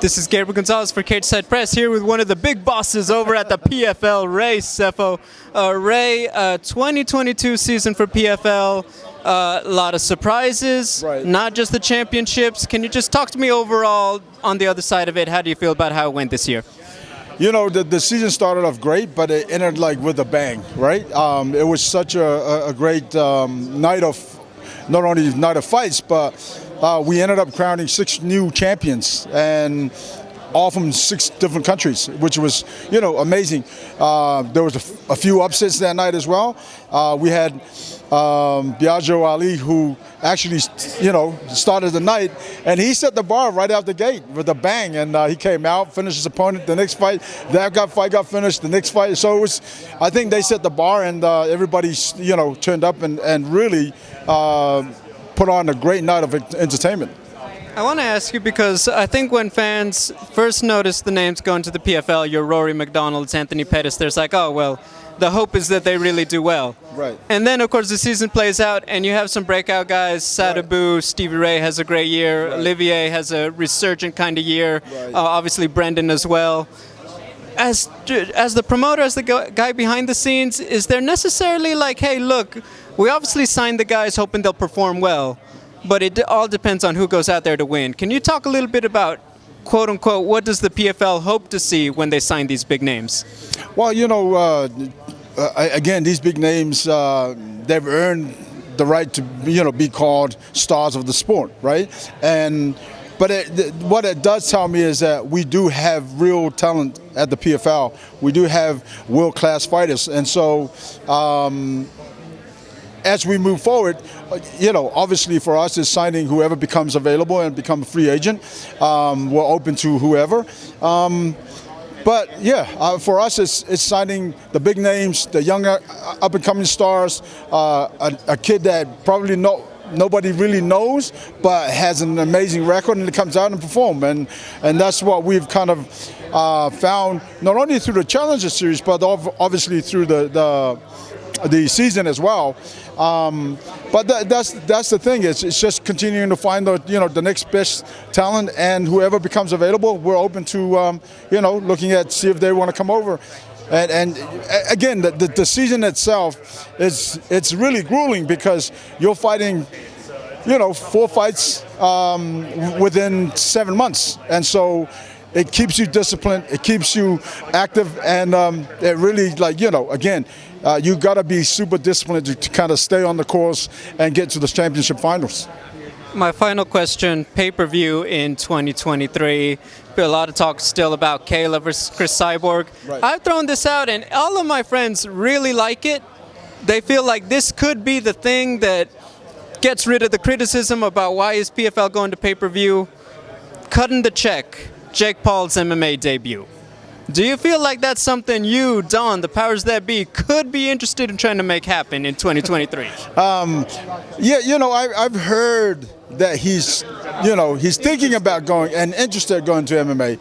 This is Gabriel Gonzalez for Cage Side Press here with one of the big bosses over at the PFL, Ray Sefo. Ray, 2022 season for PFL, a lot of surprises, Right. Not just the championships. Can you just talk to me overall on the other side of it? How do you feel about how it went this year? You know, the season started off great, but it ended like with a bang, right? It was such a great night of, not only night of fights, but we ended up crowning 6 new champions, and all from 6 different countries, which was, you know, amazing. There was a few upsets that night as well. We had Biagio Ali, who actually, you know, started the night, and he set the bar right out the gate with a bang, and he came out, finished his opponent. The next fight, fight got finished. The next fight, so it was, I think they set the bar, and everybody, you know, turned up and really put on a great night of entertainment. I want to ask you because I think when fans first notice the names going to the PFL, your Rory McDonald's, Anthony Pettis, there's like, oh, well, the hope is that they really do well. Right. And then, of course, the season plays out, and you have some breakout guys. Sadabu, Right. Stevie Ray has a great year. Right. Olivier has a resurgent kind of year. Right. Obviously, Brendan as well. As the promoter, as the guy behind the scenes, is there necessarily like, hey, look, we obviously signed the guys hoping they'll perform well, but it all depends on who goes out there to win. Can you talk a little bit about, quote unquote, what does the PFL hope to see when they sign these big names? Well, you know, again, these big names, they've earned the right to, you know, be called stars of the sport, right? But what it does tell me is that we do have real talent at the PFL. We do have world-class fighters, and so as we move forward, you know, obviously for us is signing whoever becomes available and become a free agent. We're open to whoever. But yeah, for us it's signing the big names, the younger up-and-coming stars, a kid that probably nobody really knows, but has an amazing record, and it comes out and perform, and that's what we've kind of found, not only through the Challenger Series, but obviously through the season as well. But that's the thing. It's just continuing to find the next best talent, and whoever becomes available, we're open to looking at, see if they want to come over. And again, the season itself it's really grueling because you're fighting, 4 fights within 7 months, and so it keeps you disciplined, it keeps you active, and it really, again, you got to be super disciplined to kind of stay on the course and get to the championship finals. My final question, pay-per-view in 2023. A lot of talk still about Kayla versus Chris Cyborg. Right. I've thrown this out, and all of my friends really like it. They feel like this could be the thing that gets rid of the criticism about why is PFL going to pay-per-view. Cutting the check, Jake Paul's MMA debut. Do you feel like that's something you, Don, the powers that be, could be interested in trying to make happen in 2023? Yeah, I've heard that he's thinking about going and interested in going to MMA.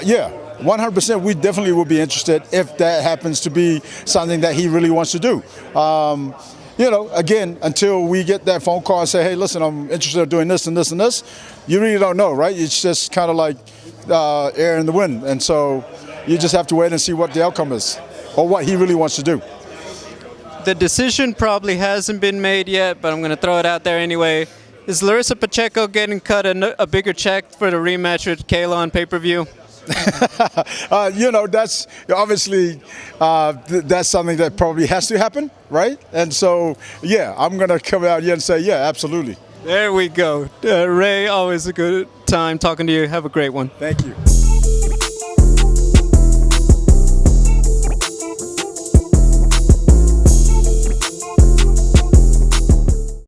Yeah, 100%. We definitely would be interested if that happens to be something that he really wants to do. Again, until we get that phone call and say, hey, listen, I'm interested in doing this and this and this, you really don't know, right? It's just kind of like air in the wind. And so you just have to wait and see what the outcome is or what he really wants to do. The decision probably hasn't been made yet, but I'm going to throw it out there anyway. Is Larissa Pacheco getting cut a bigger check for the rematch with Kayla on pay-per-view? That's obviously that's something that probably has to happen, right? And so, yeah, I'm going to come out here and say, yeah, absolutely. There we go. Ray, always a good time talking to you. Have a great one. Thank you.